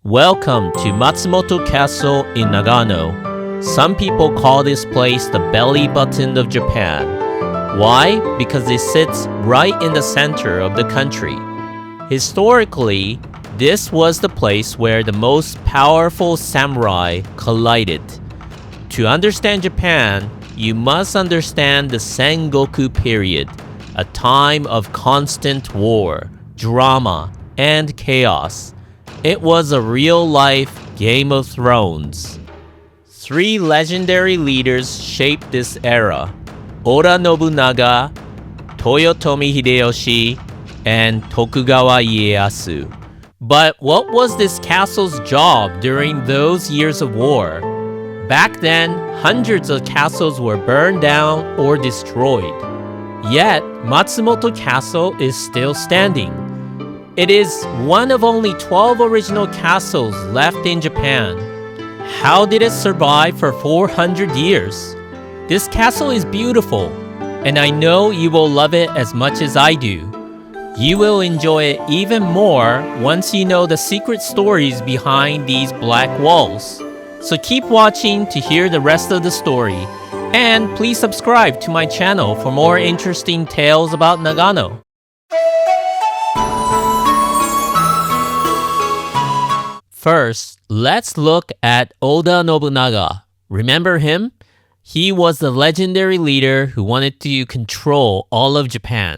Welcome to Matsumoto Castle in Nagano. Some people call this place the belly button of Japan. Why? Because it sits right in the center of the country. Historically, this was the place where the most powerful samurai collided. To understand Japan, you must understand the Sengoku period, a time of constant war, drama, and chaos. It was a real-life Game of Thrones. Three legendary leaders shaped this era: Oda Nobunaga, Toyotomi Hideyoshi, and Tokugawa Ieyasu. But what was this castle's job during those years of war? Back then, hundreds of castles were burned down or destroyed. Yet, Matsumoto Castle is still standing. It is one of only 12 original castles left in Japan. How did it survive for 400 years? This castle is beautiful, and I know you will love it as much as I do. You will enjoy it even more once you know the secret stories behind these black walls. So keep watching to hear the rest of the story, and please subscribe to my channel for more interesting tales about Nagano. First, let's look at Oda Nobunaga. Remember him? He was the legendary leader who wanted to control all of Japan.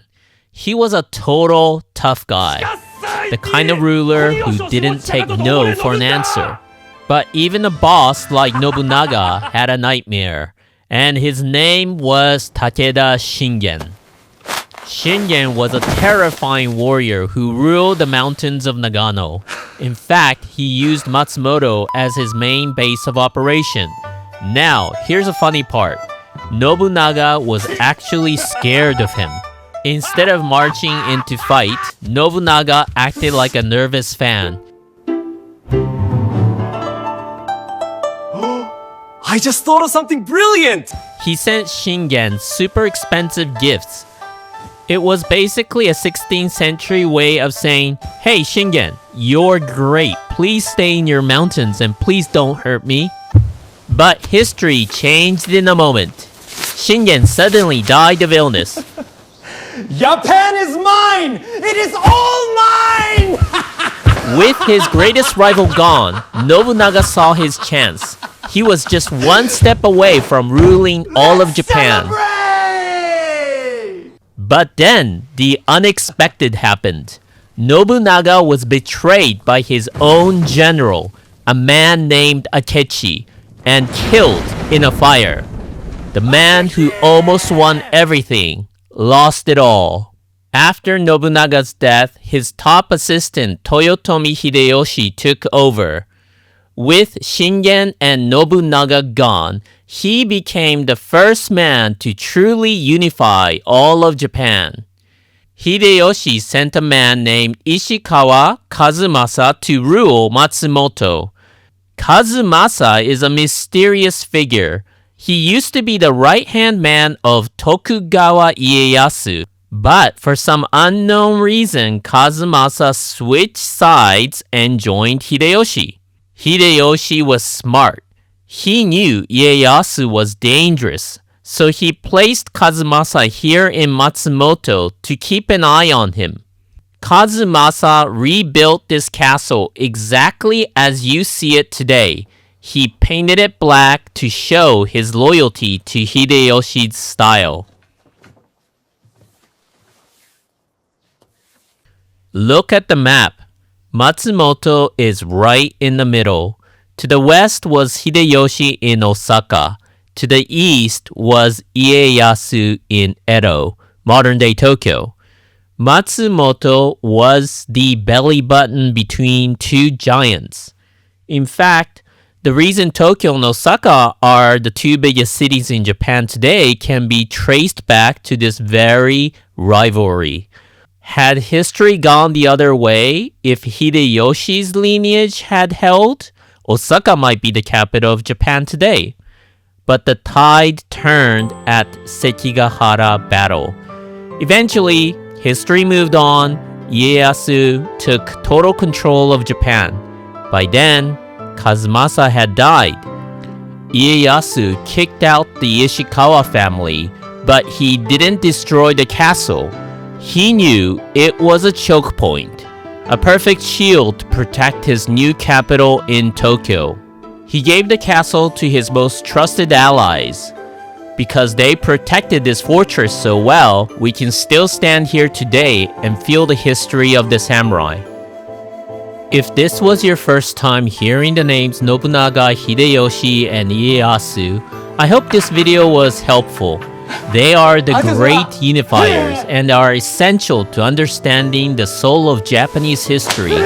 He was a total tough guy, the kind of ruler who didn't take no for an answer. But even a boss like Nobunaga had a nightmare, and his name was Takeda Shingen. Shingen was a terrifying warrior who ruled the mountains of Nagano. In fact, he used Matsumoto as his main base of operation. Now, here's a funny part. Nobunaga was actually scared of him. Instead of marching in to fight, Nobunaga acted like a nervous fan. I just thought of something brilliant! He sent Shingen super expensive gifts. It was basically a 16th century way of saying, "Hey Shingen, you're great. Please stay in your mountains and please don't hurt me." But history changed in a moment. Shingen suddenly died of illness. Japan is mine! It is all mine! With his greatest rival gone, Nobunaga saw his chance. He was just one step away from ruling all of Japan. Celebrate! But then, the unexpected happened. Nobunaga was betrayed by his own general, a man named Akechi, and killed in a fire. The man who almost won everything lost it all. After Nobunaga's death, his top assistant Toyotomi Hideyoshi took over. With Shingen and Nobunaga gone, he became the first man to truly unify all of Japan. Hideyoshi sent a man named Ishikawa Kazumasa to rule Matsumoto. Kazumasa is a mysterious figure. He used to be the right-hand man of Tokugawa Ieyasu. But for some unknown reason, Kazumasa switched sides and joined Hideyoshi. Hideyoshi was smart. He knew Ieyasu was dangerous, so he placed Kazumasa here in Matsumoto to keep an eye on him. Kazumasa rebuilt this castle exactly as you see it today. He painted it black to show his loyalty to Hideyoshi's style. Look at the map. Matsumoto is right in the middle. To the west was Hideyoshi in Osaka. To the east was Ieyasu in Edo, modern-day Tokyo. Matsumoto was the belly button between two giants. In fact, the reason Tokyo and Osaka are the two biggest cities in Japan today can be traced back to this very rivalry. Had history gone the other way, if Hideyoshi's lineage had held, Osaka might be the capital of Japan today. But the tide turned at Sekigahara battle. Eventually, history moved on. Ieyasu took total control of Japan. By then, Kazumasa had died. Ieyasu kicked out the Ishikawa family, but he didn't destroy the castle. He knew it was a choke point, a perfect shield to protect his new capital in Tokyo. He gave the castle to his most trusted allies. Because they protected this fortress so well, we can still stand here today and feel the history of the samurai. If this was your first time hearing the names Nobunaga, Hideyoshi, and Ieyasu, I hope this video was helpful. They are the great unifiers and are essential to understanding the soul of Japanese history.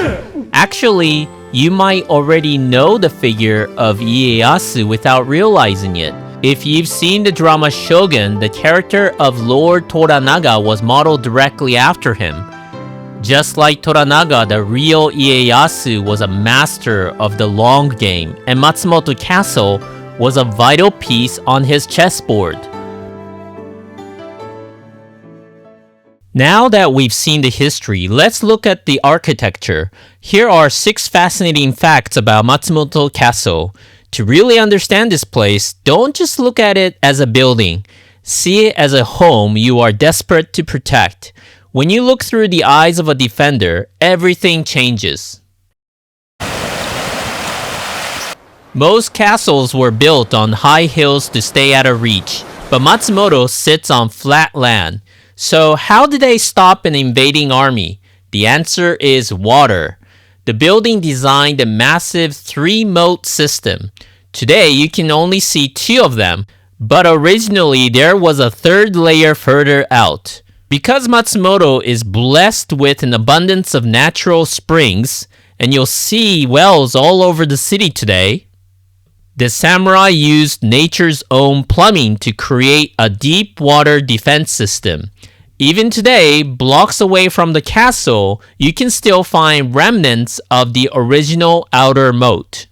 Actually, you might already know the figure of Ieyasu without realizing it. If you've seen the drama Shogun, the character of Lord Toranaga was modeled directly after him. Just like Toranaga, the real Ieyasu was a master of the long game, and Matsumoto Castle was a vital piece on his chessboard. Now that we've seen the history, let's look at the architecture. Here are 6 fascinating facts about Matsumoto Castle. To really understand this place, don't just look at it as a building. See it as a home you are desperate to protect. When you look through the eyes of a defender, everything changes. Most castles were built on high hills to stay out of reach, but Matsumoto sits on flat land. So how did they stop an invading army? The answer is water. The building designed a massive 3-moat system. Today, you can only see 2 of them, but originally there was a 3rd layer further out. Because Matsumoto is blessed with an abundance of natural springs, and you'll see wells all over the city today, the samurai used nature's own plumbing to create a deep water defense system. Even today, blocks away from the castle, you can still find remnants of the original outer moat.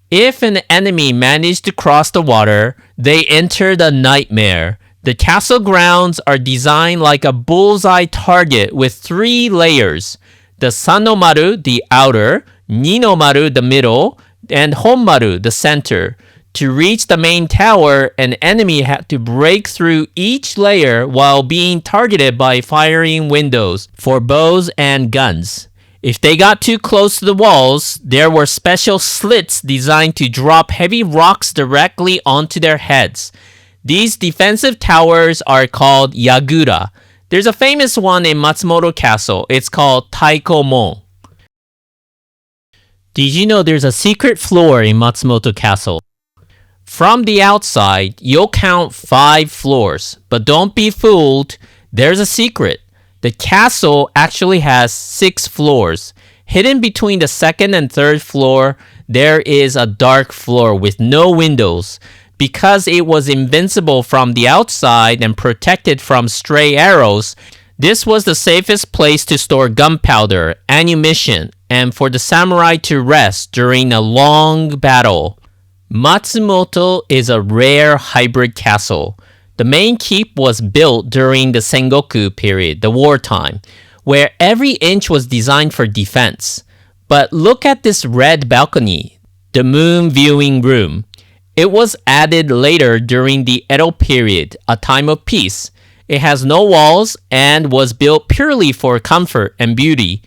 If an enemy managed to cross the water, they entered a nightmare. The castle grounds are designed like a bullseye target with 3 layers. The Sanomaru, the outer, Ninomaru, the middle, and Honmaru, the center. To reach the main tower, an enemy had to break through each layer while being targeted by firing windows for bows and guns. If they got too close to the walls, there were special slits designed to drop heavy rocks directly onto their heads. These defensive towers are called Yagura. There's a famous one in Matsumoto Castle. It's called Taikomon. Did you know there's a secret floor in Matsumoto Castle? From the outside, you'll count 5 floors, but don't be fooled. There's a secret. The castle actually has 6 floors. Hidden between the 2nd and 3rd floor, there is a dark floor with no windows. Because it was invincible from the outside and protected from stray arrows, this was the safest place to store gunpowder, ammunition, and for the samurai to rest during a long battle. Matsumoto is a rare hybrid castle. The main keep was built during the Sengoku period, the wartime, where every inch was designed for defense. But look at this red balcony, the moon viewing room. It was added later during the Edo period, a time of peace. It has no walls and was built purely for comfort and beauty.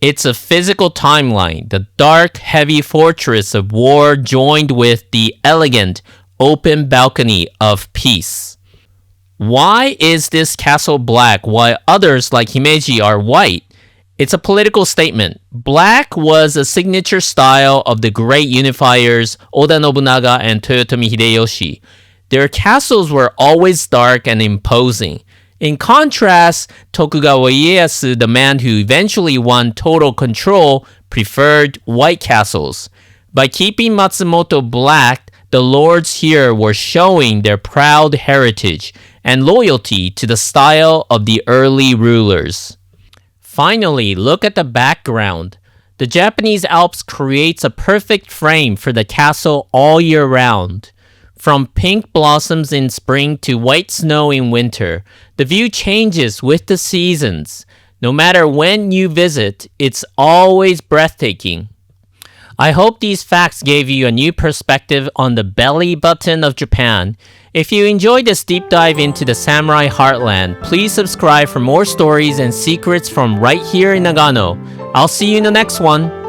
It's a physical timeline, the dark, heavy fortress of war joined with the elegant, open balcony of peace. Why is this castle black while others like Himeji are white? It's a political statement. Black was a signature style of the great unifiers Oda Nobunaga and Toyotomi Hideyoshi. Their castles were always dark and imposing. In contrast, Tokugawa Ieyasu, the man who eventually won total control, preferred white castles. By keeping Matsumoto black, the lords here were showing their proud heritage and loyalty to the style of the early rulers. Finally, look at the background. The Japanese Alps creates a perfect frame for the castle all year round. From pink blossoms in spring to white snow in winter, the view changes with the seasons. No matter when you visit, it's always breathtaking. I hope these facts gave you a new perspective on the belly button of Japan. If you enjoyed this deep dive into the samurai heartland, please subscribe for more stories and secrets from right here in Nagano. I'll see you in the next one.